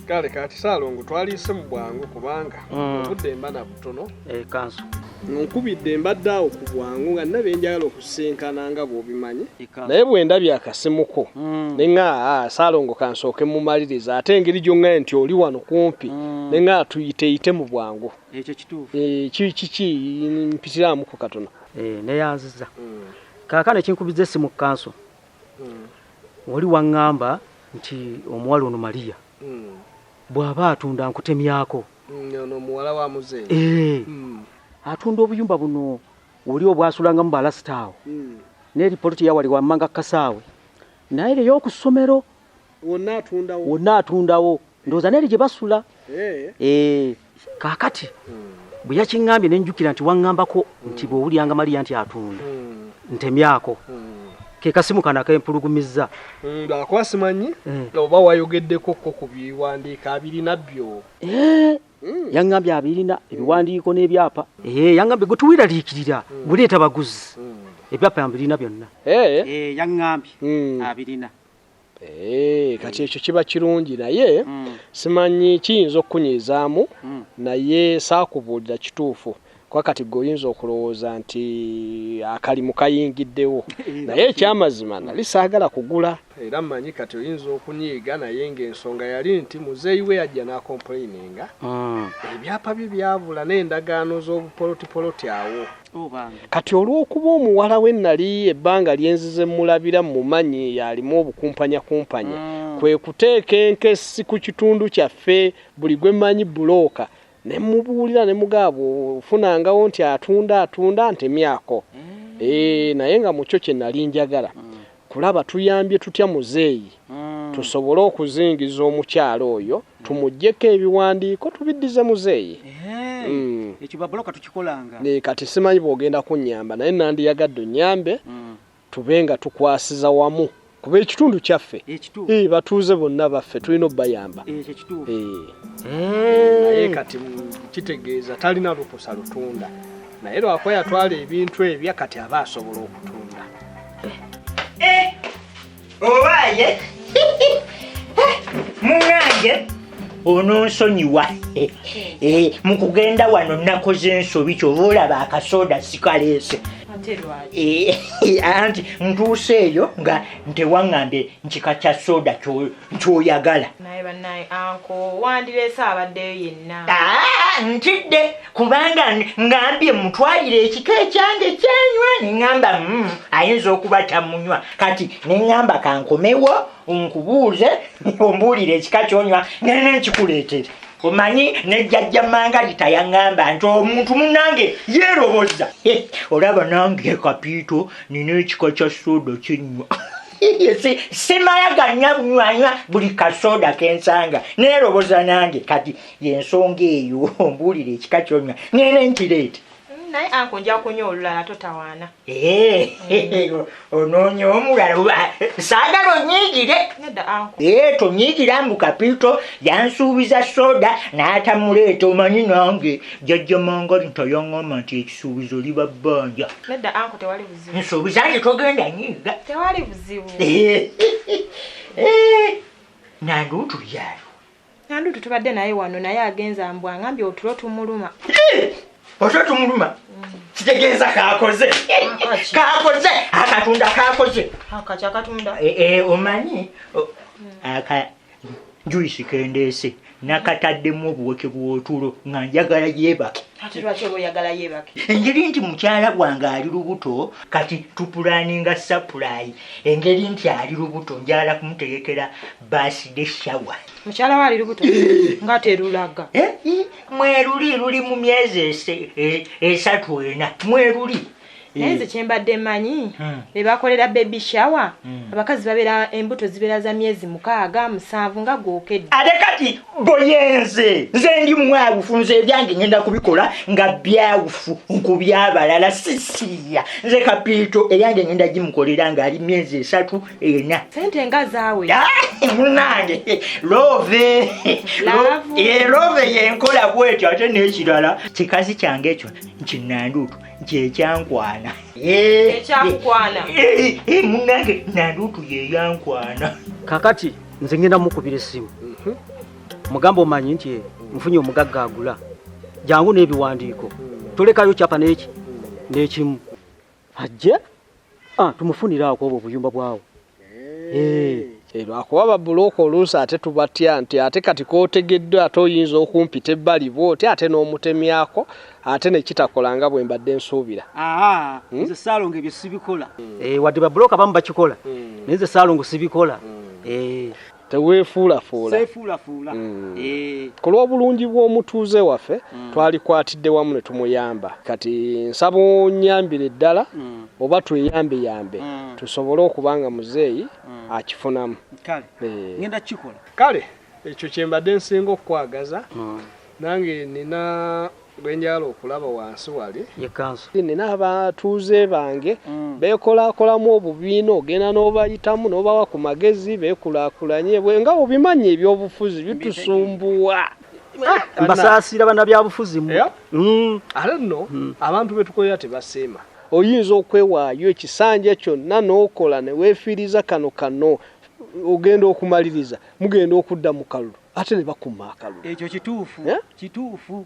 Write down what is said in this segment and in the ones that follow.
Kale kati Salongo twalise mu bwangu kubanga obudde mbana butono kanso nkubidde mbadde awo ku bwangu nga nabe njagala okusenkana nga bw'obimanyi naye bwe ndabye akasimuko ne nga Salongo kansooke mu maliriza ate engeri gyonga nti oli wano kumpi ne nga tuyite mu bwangu ekyo kituufu kiki mpitiramu ko katono ne yanziza kaakano ekinkubiza essimu kanso oli waŋŋamba nti omuwala ono Maria bw'aba atunda nkutemyako ono muwala wa muzeeyi atunda obuyumba buno oli obwasulanga mu balasitaawo ne ripoti yawali wammanga kasaawe naye leyo okusomero wonna atundawo ndowooza neri gye basula kaakati bwe yakiŋŋambye ne njukira nti waŋŋambako nti bw'owulyanga Maria nti atunda ntemyako ke kasimu kana kempulugumizza akwasimanyi oba wayogeddeko ku biwandiika abirina byo yaŋŋambye abirina ebiwandiiko n'ebyapa yaŋŋambye gwe tuwiraliikirira buleeta baguzi ebyapa yambirina byonna yaŋŋambye abirina kati ekyo kiba kirungi naye simanyi kiyinza okukunyiizaamu naye saakubuulira kituufu kwa kati goyinza okulowooza nti akalimu kayingiddewo naye ekyamazima nali saagala kugula era mmanyi kati oyinza okunyiiga naye ng'ensonga yali nti muzeeyi we yajja n'akomplaininga ebyapa bye byabula n'endagaano z'obupolotipoloti awo kati olw'okuba omuwala we nali ebbanga lyenzize mulabira mumanyi yalimu obukumpanyakumpanya kwe kuteeka enkesi ku kitundu kyaffe buli gwe mmanyi bulooka ne mubuulira ne mugabo funangawo nti atunda ntemyako naye nga mukyo kye nali njagala kulaba tuyambye tutya muzeeyi tusobole okuzingiza omukyalo oyo tumuggyeko ebiwandiiko tubiddize muzeeyi ekyo babaloka tukikolanga kati simanyi bw'ogenda kunnyamba naye nandiyagadde onnyambe tube nga tukwasiza wamu kuba ekitundu kyaffe batuuze bonna baffe tulina obbayamba naye kati kitegeeza talina lukusa lutunda naye lwako yatwala ebintu ebya kati aba asobola okutunda obaye munange ononsonyiwa mukugenda wano nakoze ensobi kyova olaba akasoda sikaleese anti ntuuse eyo nga ntewaŋŋambe nkika kya soda kyoyagala naye bannaye anko wandireese abaddeyo yenna ntidde kubanga ngambye mutwalire ekika ekyange kyenywa neŋŋamba ayinza okuba tamunywa kati neŋŋamba kankomewo nkubuuze ombuulire ekika kyonywa nene nkikuleetere omanyi nejjajja Mangalita yaŋŋamba nti omuntu munange yeeroboza olaba nange kapiito nina ekika kya soda kyenywa simayaganya bunywanywa buli kasoda kensanga neeroboza nange kati yensonga eyo ombuulire ekika kyonywa nene nkireete naye anko nja kunywa olulala totawaana onoonya omulala saagala onyiigire nedda anko tonyiigira mbu kapiito yansuubiza soda n'atamuleeta omanyi nange jjajja Mangalita yaŋŋamba nti ekisuubizo liba bbanja nedda anko tewali buzibu nsuubiza nti togenda nyiiga tewali buzibu nanduutu lyalo nanduutu tubadde naye wano naye agenza mbw aŋambye otulo tumuluma otwo tumuluma kitegeeza kakoze akatunda kakoze akakyakatunda omanyi juisi kendeese nakataddemu obuweke bw'otulo nga njagala yeebake ate lwaki oba oyagala yeebake engeri nti mukyala gwange ali lubuto kati tupulaninga sapulayi engeri nti ali lubuto njagala kumutegekera birthday shower mukyala we ali lubuto nga terulaga mweruli luli mu myezi esatu ena mweruli naye nze kyembadde mmanyi be bakolera baby shower abakazi babeera embuto zibeera za myezi 6-7 nga gookedde ate kati boyenze nze ndi mwawufu nze ebyange ngenda kubikola nga byawufu nkubyabalala sisiya nze kapiito ebyange ngenda gimukolera nga ali myezi 3-4 sente nga zaawe munange love yenkola bwetyo ate n'ekirala kikazi kyange ekyo nkinanduutu kyekyankwana ekyakukwana munange nanduutu yeyankwana kakati nze ngenda mukubira essimu mugamba omanyi nti nfunye omugagga agula jangu n'ebiwandiiko tulekayo kyapa n'ekimu ajje tumufuniraako obwo obuyumba bwawo lwakuba babulooka oluusi ate tubatya nti ate kati kootegeddwa ate oyinza okumpita ebbali bwoti ate n'omutemyako ate nekitakola nga bwe mbadde nsuubira nze Saalongo ebyo sibikola wadde babulooka bamu bakikola naye nze Saalongo sibikola teweefuulafuula ku lw'obulungi bw'omutuuze waffe twalikwatidde wamu ne tumuyamba kati nsaba onyambire ddala oba tweyambeyambe tusobole okuba nga muzeeyi akifunamu ngenda kikola kale ekyo kyembadde nsinga okukwagaza nange nina gwenjala okulaba wansi wali nina abatuuze bange beekolaakolamu obubiina ogenda n'obayitamu n'obawa ku magezi beekulaakulanye nga obimanyi ebyobufuzi bitusumbuwa mbasaasira bannabyabufuzi ate nno abantu betukolera tebasiima oyinza okwewaayo ekisanja kyonna n'okola ne weefiiriza kano ogenda okumaliriza mugenda okudda mu kalulu ate ne bakuma akalulu ekyo kituufu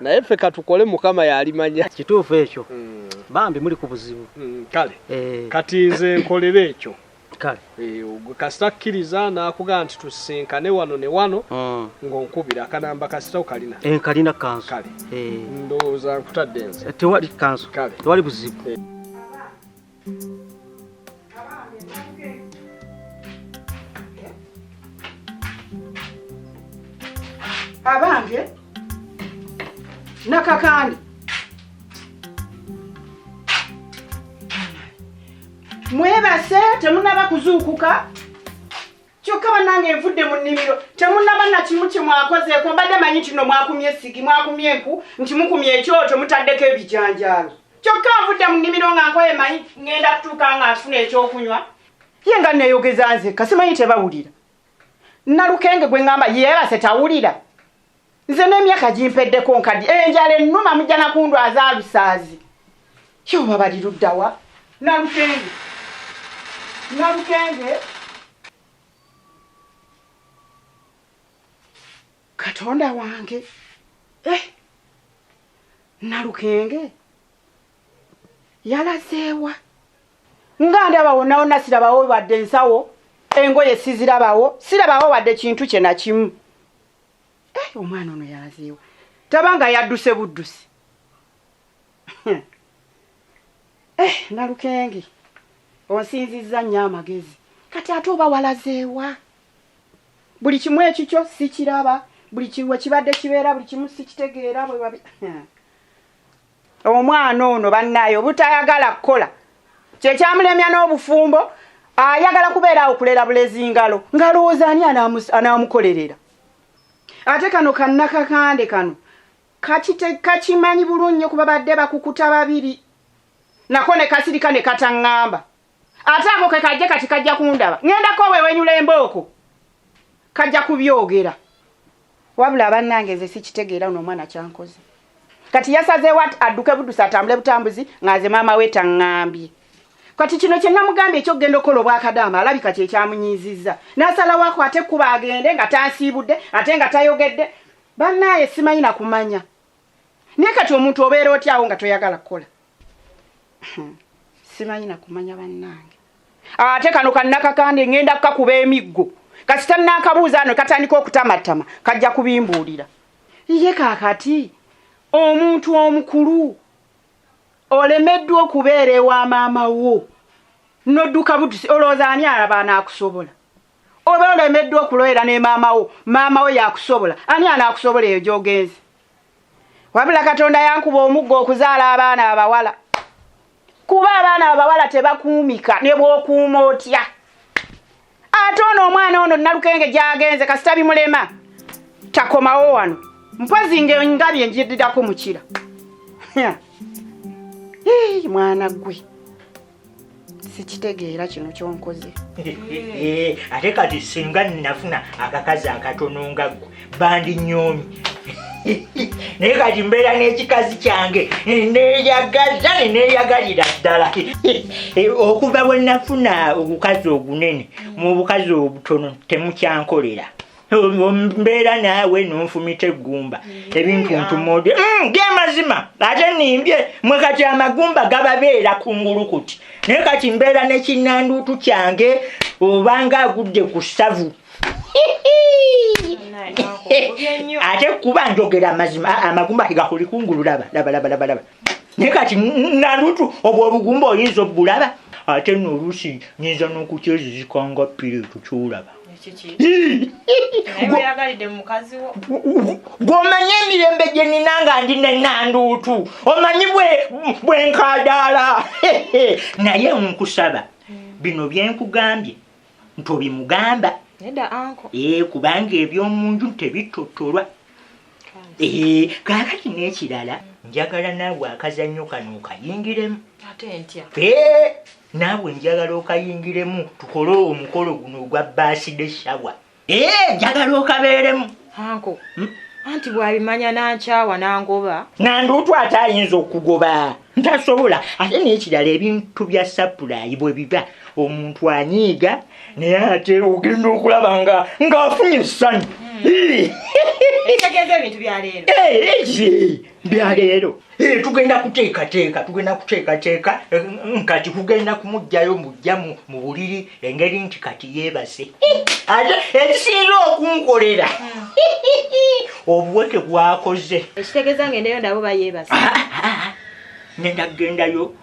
naye ffe katukole mukama yalimanya kituufu ekyo bambi muli ku buzibu kale kati nze nkolera ekyo kale kasita kkiriza n'akugamba nti tusinkane wano ne wano ng'onkubira akanamba kasita okalina kalina kanso kale ndowooza nkutadde nze tewali kanso tewali buzibu abange nakakandi mwebase temunaba kuzuukuka kyokka bannange nvudde mu nnimiro temunaba na kimu kye mwakozeeko mbadde manyi kino mwakumye essigi mwakumye enku nti mukumye ekyoto mutaddeko ebijanjaalo kyokka nvudde mu nnimiro nga nkoye manyi ngenda kutuuka nga nfuna ekyokunywa ye nga neeyogeza nzekka simanyi tebawulira Nalukenge gwe ngamba yeebase tawulira nze n'emyaka gimpeddeko nkadi enjala ennuma mujja nakundwaza alusaazi yoba bali luddawa Nalukenge Katonda wange Nalukenge yalazeewa nga ndabawo nawo sirabawo wadde ensawo engoye sizirabawo sirabawo wadde kintu kye na kimu omwana ono yalazeewa tabanga yadduse buddusi Nalukenge onsinzizza nnyo amagezi kati ate oba walazeewa buli kimu ekikyo sikiraba buli kiwe kibadde kibeera buli kimu sikitegeera bwe babi omwana ono bannaye obutayagala kukola kye kyamulemya n'obufumbo ayagala kubeera okulera bulezi ngalo ngalowooza ani anaamukolerera ate kano kannakakande kano kakimanyi bulungi kuba badde bakukuta babiri nako ne kasirika ne kataŋŋamba ate ako ke kajja kati kajja kundaba ŋŋendako wewenyula embooko kajja kubyogera wabula bannange nze sikitegeera uno omwana kyankoze kati yasazeewo adduke buddusi atambule butambuzi ng'aze maama we taŋŋambye kati kino kye namugambye ekyokugenda okukola obwakadaama alabika kye kyamunyiizizza n'asalawo ate kuba agende nga tansiibudde ate nga tayogedde bannaye simanyi na kumanya naye kati omuntu obeera otyawo nga toyagala kukola simanyi na kumanya bannange ate kano kannakakandi ŋŋenda kukakuba emiggo kasita nakabuuza ano katandika okutamatama kajja kubimbuulira ye kaakati omuntu omukulu olemeddwa okubeera ewa maama wo nodduka buddusi olowooza ani alaba anaakusobola oba olemeddwa okulowera ne maama wo yakusobola ani anaakusobola eyo gy'ogenze wabula Katonda yankuba omuggo okuzaala abaana abawala kuba abaana abawala tebakuumika ne bw'okuuma otya ate ono omwana ono Nalukenge gy'agenze kasita bimulema takomawo wano mpozi ngabye njiddirako mukira mwana gwe sikitegeera kino kyonkoze ate kati singa nafuna akakazi akatono nga gwe bandinnyoomi naye kati mbeera n'ekikazi kyange neeyagaza neeyagalira ddala okuva bwe nafuna obukazi obunene mu bukazi obutono temukyankolera mbeera naawe nonfumita eggumba ebintu ntumodde ge mazima ate nimbye mwe kati amagumba gababeera kungulu kuti naye kati mbeera nekinanduutu kyange obanga agudde ku ssavu ate kuba njogera amazima amagumba tegakuli kungulu laba naye kati nanduutu obwo obugumba oyinza obbulaba ate n'oluusi nyinza n'okukyezizikanga ppiri tukyolaba gw'omanye emirembe gye nina nga ndi nenanduutu omanyi bwenkadaala naye nkusaba bino byenkugambye ntobimugamba kubanga eby'omunju tebitotolwa kaakati n'ekirala njagala naawe akazannyo kano okayingiremu naawe njagala okayingiremu tukole omukolo guno ogwa baaside shawa njagala okabeeremu anti bw'abimanya nankyawa nangoba nanduutu ate ayinza okugoba ntasobola ate n'ekirala ebintu bya sapulayi bwe biba omuntu anyiiga naye ate ogenda okulaba ng'afunye essanyu ekitegeeza ebintu byaleero tugenda kuteekateeka nkati kugenda kumugjayo mujja mu buliri engeri nti kati yeebase ate ekisinza okunkolera obuweke bwakoze ekitegeeza ngendeyo ndabo bayeebase ngenda kugendayo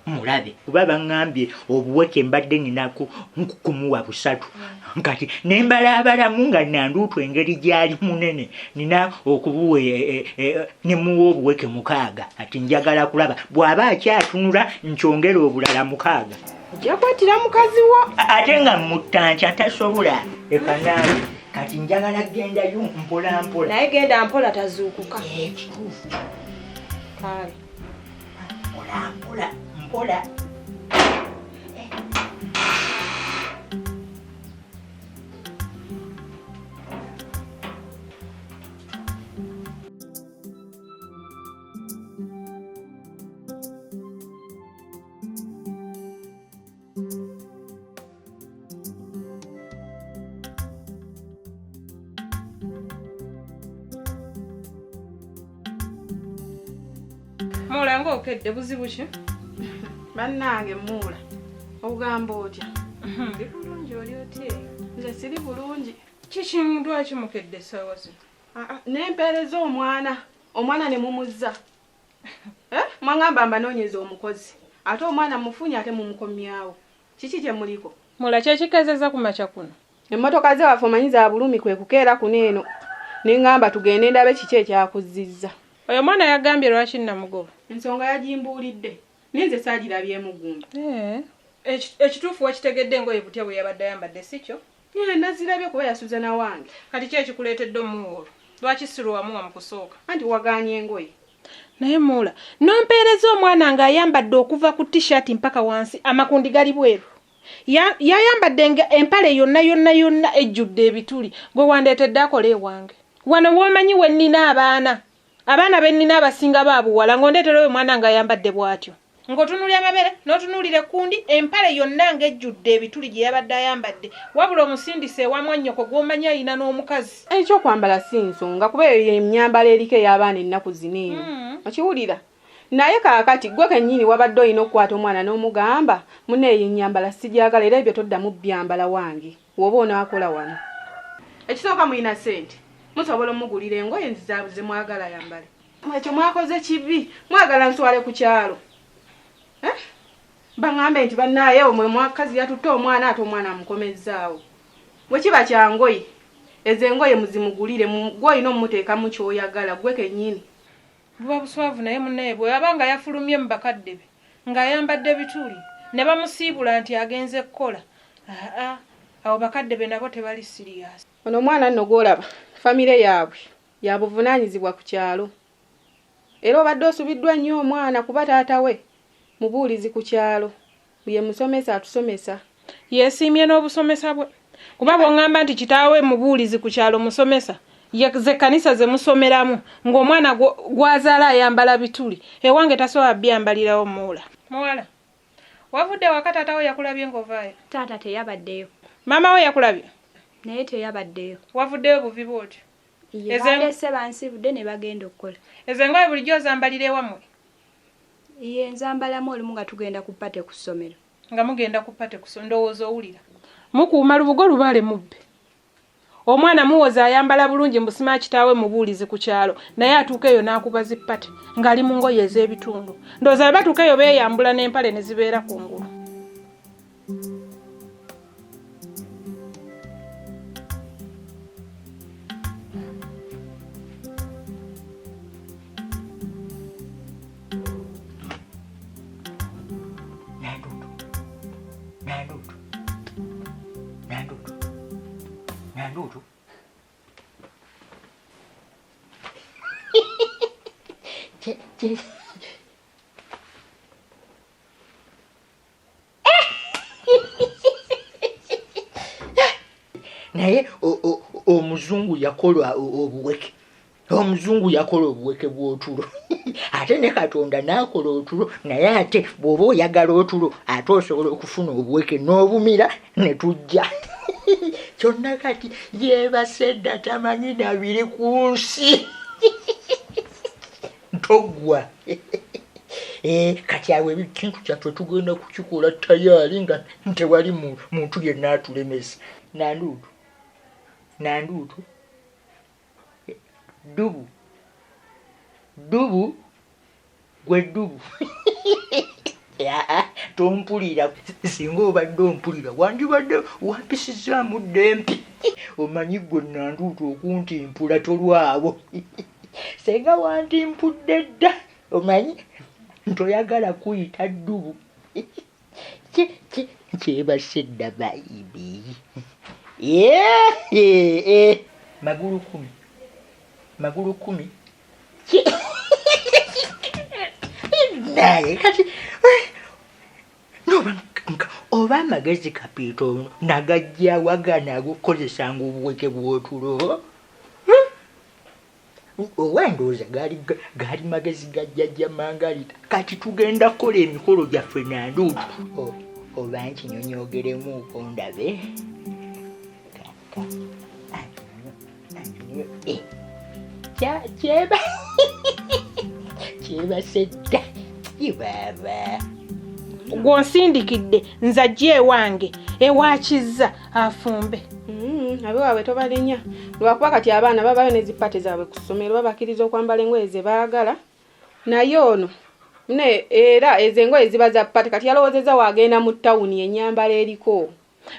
mulabe kuba baŋŋambye obuweke mbadde ninaku kumuwa busatu nkati nembalabalamu nga nanduutu engeri gyali munene nina okubuwa nemuwa obuweke 6 ati njagala kulaba bw'aba akyatunula nkyongera obulala 6 ojja kwatira mukazi wo ate nga muttankya tasobola ekanaawe kati njagala gendayo mpola naye genda mpola tazuukuka ekituufu kale mpola Mula ng'okedde buzibu ki? Bannange Mula ogamba otya? Bulungi oli otya? Nze siri bulungi. Kiki lwaki mukedde essaawa zino? Nempeereza omwana ne mumuzza. Mwangamba mbanoonyeza omukozi ate omwana mufunye ate mumukomyawo. Kiki kye muliko? Mula kyekikeezezza ku makya kuno? Emmotoka ze waffe omanyi za bulumi kwe kukeera kuno eno nengamba tugende ndabe kiki ekyakuzizza. Oyo mwana yagambye lwaki namugoba? Ensonga yagimbuulidde ninze saagirabyemu gumba. Ekituufu wakitegedde engoye butya bwe yabadde ayambadde si kyo? Nazirabye kuba yasuze na wange. Kati ki ekikuleetedde omuwolo? Lwaki sirwamuwa mu kusooka? Anti wagaanye engoye. Naye Mula nompeereza omwana ng'ayambadde okuva ku t-shirt mpaka wansi amakundi gali bweru. Yayambadde empale yonna ejjudde ebituli gwe wandeetedde akola ewange. Wano w'omanyi we nnina abaana be nnina abasinga baabuwala ng'ondeetera oyo mwana ng'ayambadde bw'atyo. Ng'otunuulira amabere n'otunuulira ekkundi empale yonna ng'ejjudde ebituli gye yabadde ayambadde wabula omusindise ewa mwannyoko gw'omanyi ayina n'omukazi. Ekyokwambala si nsonga kuba eyo emyambalo eriko ey'abaana ennaku zino eno. Okiwulira? Naye kaakati gwe kennyini wabadde olina okukwata omwana n'omugamba muneeyo ennyambala sigyagala era ebyo toddamu byambala wange woba onaakola wano. Ekisooka mulina ssente musobola omugulira engoye nzizaabuze mwagala yambale. Ekyo mwakoze kibi mwagala nswale ku kyalo. Baŋŋambe nti bannaaye omwe mwakazi yatutte omwana ate omwana amukomezzaawo. Bwe kiba kya ngoye ezo engoye muzimugulire gw'olina omumuteeka mu kyoyagala gwe kennyini. Buba buswavu naye munnaye bwe yabanga yafulumye mu bakadde be ng'ayambadde bituli ne bamusiibula nti agenze kukola. Awo bakadde be nabo tebali siriyasi. Ono omwana nno gw'olaba famire yaabwe yabuvunaanyizibwa ku kyalo. Era obadde osubiddwa nnyo omwana kuba taata we mubuulizi ku kyalo. Ye musomesa atusomesa. Yeesiimye n'obusomesa bwe. Kuba bw'oŋŋamba nti kitaawe mubuulizi ku kyalo musomesa. Ze kanisa ze musomeramu ng'omwana gwazaala ayambala bituli. Ewange tasobola byambalirawo Mula. Muwala. Wavudde waka taata we yakulabye ng'ovaayo? Taata teyabaddeyo. Maama we yakulabye? naye teyabaddeyo. Wavuddeyo buvi bw'otyo? Balese bansibudde ne bagenda okukola. Ezo engoye bulijjo ozambalira ewammwe? Ye nzambalamu olumu nga tugenda ku ppate ku ssomero. Nga mugenda ku ppate ku ssomero, ndowooza owulira. Mukuuma lubugo lubaale mubbe. Omwana muwoza ayambala bulungi mbusima kitaawe mubuulizi ku kyalo, naye atuuka eyo n'akuba zippate ng'ali mu ngoye ez'ebitundu. Ndowooza batuuka eyo beeyambula n'empale ne zibeera ku ngulu. Nandutu. Naye omuzungu yakola obuweke. Omuzungu yakola obuweke bw'otulo. Ate ne Katonda n'akola otulo, naye ate bw'oba oyagala otulo ate osobola okufuna obuweke n'obumira ne tujja. Kyonna kati yeebase dda tamanyi na biri ku nsi. Ntogwa. Kati awo ekintu kyaffe tugenda kukikola tayaali nga tewali muntu yenna atulemesa. Nanduutu. Dubu. Gwe dubu. Tompulira singa obadde ompulira wandibadde wampisizaamu ddempi. Omanyi gwe Nanduutu okuntimpula tolwabo. Senga wantimpudde dda omanyi ntoyagala kuyita ddubu. Kyebase dda bayibi. Magulu kumi. Naye kati oba amagezi kapito nagajja wagana agokozesanga obuweke bw'otulo. Owendooza gaali magezi gajjajja Mangalita. Kati tugenda kukola emikolo gyaffe Nanduutu. Oba nkinyonyogeremu ndabe. Kyebase dda ibaba. Gwonsindikidde nzajja ewange ewakizza afumbe. Abe waabwe tobalinnya. Lwakuba kati abaana babayo ne zippate zaabwe ku ssomero babakkiriza okwambala engoye ze baagala. Naye ono era ezo engoye ziba za ppate kati yalowoozezza waagenda mu ttawuni ennyambala eriko.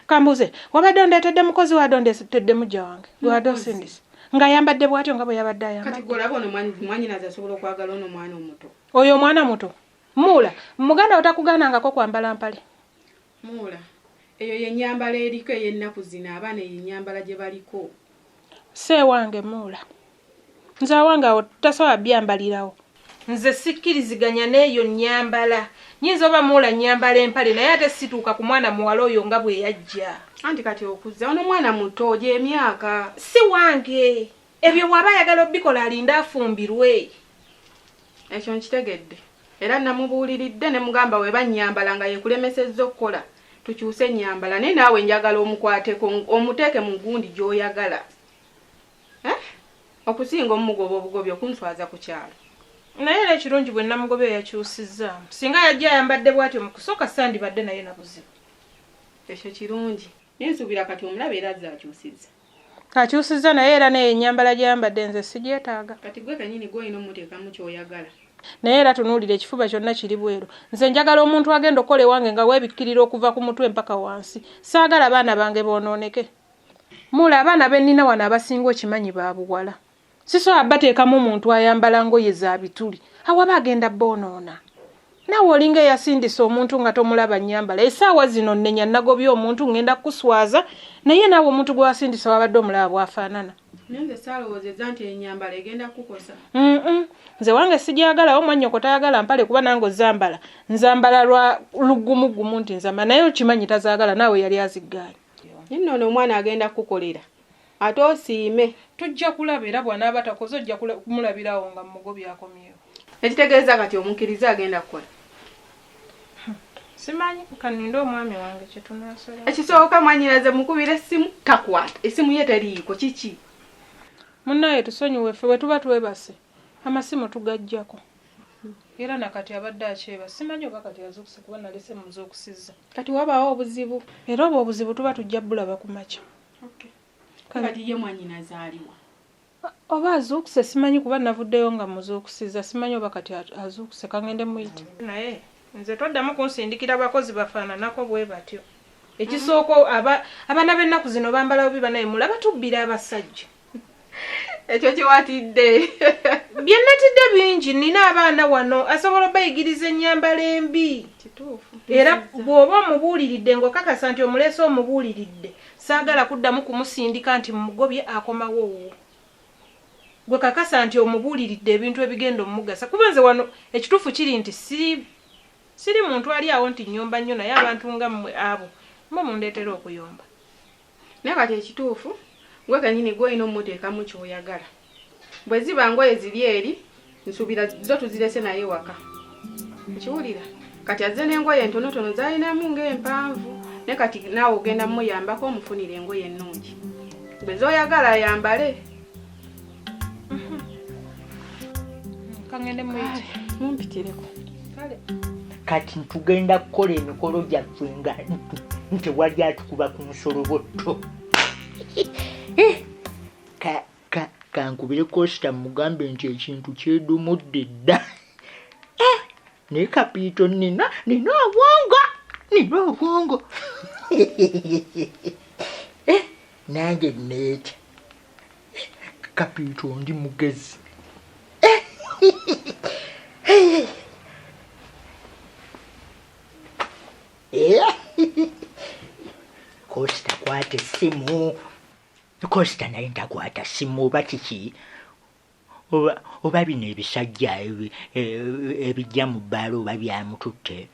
Kambuze, wabadde ondeetedde mukozi wadde ondeetedde mujja wange? Gwe wadde osindise. Nga yambadde bw'atyo nga bwe yabadde ayambadde. Kati gwolaba ono mwanyinaze asobola okwagala ono mwana omuto. Oyo omwana muto? Muula, Muganda otakugaanangako kwambala mpale? Muula, eyo yennyambala eriko ey'ennaku zino abaana yennyambala gye baliko. Seewange Muula. Nze awange awo tasobola byambalirawo. Nze sikkiriziganya n'eyo nnyambala. Nyinza oba Muula nnyambala empale naye ate situuka ku mwana muwala oyo nga bwe yajja. Anti kati okuze ono mwana muto gy'emyaka. Si wange. Ebyo bw'aba ayagala obbikola alinda afumbirwe. Ekyo nkitegedde. Era namubuuliridde ne mugamba we bannyambala nga yekulemesezza okukola. Tukyuse ennyambala naye naawe njagala omukwateko omuteeke mu gundi gy'oyagala. Okusinga omugoba obugobyo kunswaza ku kyalo. Naye era ekirungi bwe namugobe yakyusizzaamu. Singa yajja ayambadde bw'atyo mu kusooka sandibadde naye na buzibu. Ekyo kirungi. Nensuubira kati omulaba era azze akyusizza. Akyusizza naye era naye ennyambala gy'ayambadde nze sigyetaaga. Kati gwe kennyini gw'olina omuteekamu ky'oyagala. Naye era tunuulira ekifuba kyonna kiri bweru. Nze njagala omuntu agenda okukola ewange nga weebikkirira okuva ku mutwe mpaka wansi. Saagala abaana bange boonooneke. Muula abaana be nnina wano abasinga okimanyi baabuwala. Sisobola bateekamu omuntu ayambala ngoye za bituli. Awaba agenda boonoona. Naawe olinga eyasindisa omuntu nga tomulaba nnyambala. Essaawa zino nnenya nagobya omuntu ngenda kuswaza naye naawe omuntu gwe wasindisa wabadde omulaba bw'afaanana. Nze saalowoozezza nti ennyambala egenda kukosa. Nze wange sigyagala omwannyoko tayagala mpale kuba nange ozambala. Nzambala lwa lugumugumu nti nzamba naye okimanyi tazaagala naawe yali aziggaanye. Nno ono omwana agenda kukolera. Ate osiime. Tujja kulaba era bw'anaaba takoze ojja kumulabirawo nga mugobi akomyewo. Ekitegeeza kati omukkiriza agenda kukola. Simanyi kanindo omwami wange kye tunasala. Ekisooka mwanyiraze mukubira essimu takwata. Essimu ye teriiko kiki? Munnaye tusonyiwe ffe bwe tuba twebase. Amasimu tugajjako. Era nakati abadde akyeba. Simanyi oba kati azuukuse kuba nalese muzo okusiza. Kati wabaawo obuzibu. Era obwo obuzibu tuba tujja bulaba ku makya. Okay. Kati ye mwanyinaze aliwa? Oba azuukuse simanyi kuba navuddeyo nga muzo okusiza. Simanyi oba kati azuukuse kangende muyite. Naye nze toddamu kunsindikira abakozi bafaananako bwe batyo. Ekisooka abaana b'ennaku zino bambala obi banaye mulaba tubbira abasajja. Ekyo kiwatidde. Byennatidde bingi nina abaana wano asobola bayigiriza ennyambala embi. Kituufu. Era bw'oba omubuuliridde ng'okakasa nti omuleese omubuuliridde saagala kuddamu kumusindika nti mumugobye akomawo wo. Gwe kakasa nti omubuuliridde ebintu ebigenda omugasa. Kuba nze wano ekituufu kiri nti siri muntu ali awo nti nnyomba nnyo naye abantu nga mmwe abo mwe mundeetera okuyomba. Naye kati ekituufu gwe kanyini gw'olina omuteekamu ky'oyagala. Bwe ziba ngoye ziri eri nsuubira zo tuzirese naye waka. Nkiwulira kati azze n'engoye entonotono z'alinamu ng'empanvu naye kati naawe ogenda muyambako omufunire engoye ennungi. Bwe z'oyagala ayambale. Kangende muyite. Mumpitireko. Kale. Kati tugenda kukola emikolo gyaffe nga tewali atukuba ku nsolobotto. Kankubire Costa mugambe nti ekintu kyedumudde dda. Naye Kapiito nina obwongo. Nange neeta. Kapiito ndi mugezi. Costa kwata essimu. Costa naye ntakwata ssimu oba kiki? Oba bino ebisajja ebijja mu bbaala oba byamututte.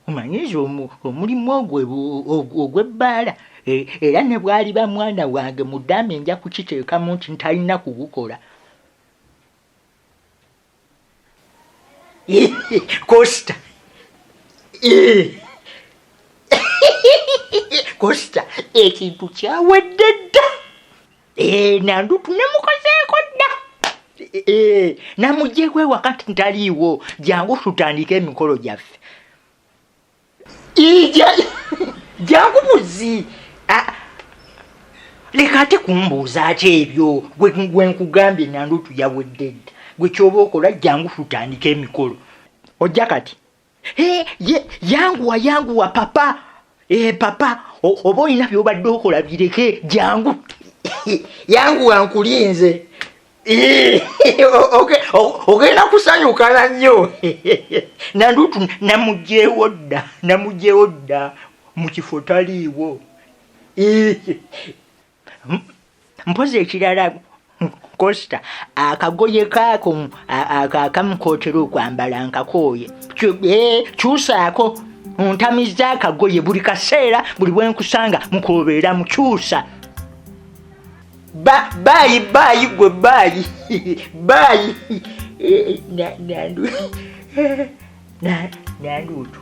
Omanyiza omulimu ogw'ebbaala era ne bw'aliba mwana wange muddambe nja kukiteekamu nti ntalina kugukola. Costa. Costa ekintu kyawedde dda. Nandutu nemukozeeko dda. Namugjeeko ewaka ntaliiwo jangu tutandike emikolo gyaffe. Jangu buzi. Leka ate kumbuuza ate ebyo gwe nkugambye nandutu yawedde dda. Gwe kyoba okola jangu tutandike emikolo. Ojja kati. Yanguwa papa. Papa oba olina by'obadde okola bireke jangu. Yanguwa nkulinze. Ogenda kusanyukana nnyo. Nandutu namugjeewo dda mu kifo taliiwo. Mpozi ekirala Costa akagoye kaako akamukootera okwambala nkakooye. Kyusaako ontamiza akagoye buli kaseera buli bwe nkusanga mukobeera mukyusa. Baayi gwe baayi. Nandutu.